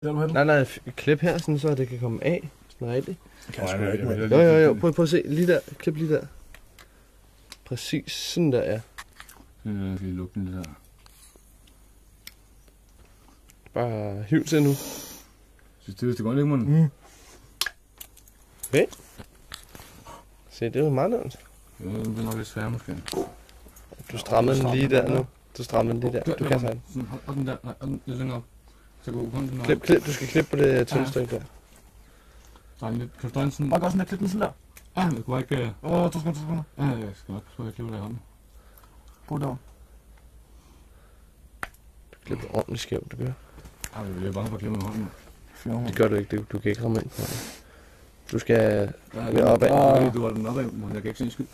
Nej, klip her, sådan, så det kan komme af. Sådan rigtigt. Jo. Prøv at se. Lige der. Klip lige der. Præcis. Sådan der, ja. Jeg skal lukke den lidt her. Bare hiv til nu. Synes det godt ikke, man? Okay. Se, det er jo meget nemt. Ja, det er nok lidt svært måske. Du strammede den lige der nu. Du strammede den lige der. Du kan sådan. Hold den der. Nej, hold den lidt længere op. Så gå hånden den. Klip. Du skal klippe på det tynde stykke der. Drej lidt. Kan du dreje den sådan? Bare godt sådan der, klip den sådan der. Ja, jeg kunne ikke... 2 sekunder. Ja, jeg skal nok prøve at klippe det i hånden. Prøv derovre. Du klipper ordentligt skævt, du gør. Jeg er bange for at klippe med hånden. Det gør du ikke. Du kan ikke ramme ind på det. Du skal være opad. Du var den opad, men jeg kan ikke se en skyld.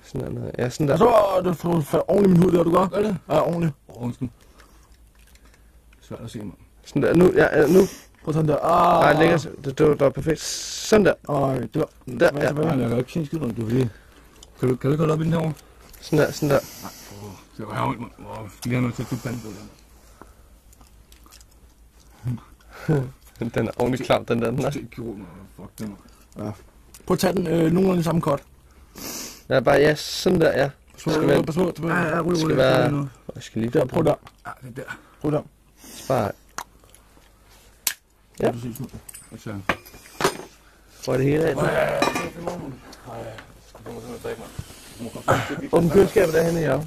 Sådan der. Ja, sådan der. Så du får ordentligt min hud der, du gør. Gør det? Ja, ordentligt. Undskyld. Svært at se, mand. Sådan der. Nu. Ja, nu. Prøv sådan der. Nej, længere. Det var perfekt. Sådan der. Det var... Der, ja. Nej, jeg kan ikke se en skyld, du er fordi... Kan du ikke holde op i den herovre? Sådan der. Nej, det var herhjemme, mand. Skal lige have noget til at dukke panden på den. Den er ordentligt klam, den der. Nej. Fuck den. Ja. Prøv at tage den nogenlunde samme cut. Ja, bare ja, sådan der, ja. Pas på. Ja, Det skal være... Jeg skal lige der, prøv der. Ja, det der. Prøv der. Bare... Ja. Præcis nu. Prøv det hele af. Ja. Åbn køleskabet derhenne, ja.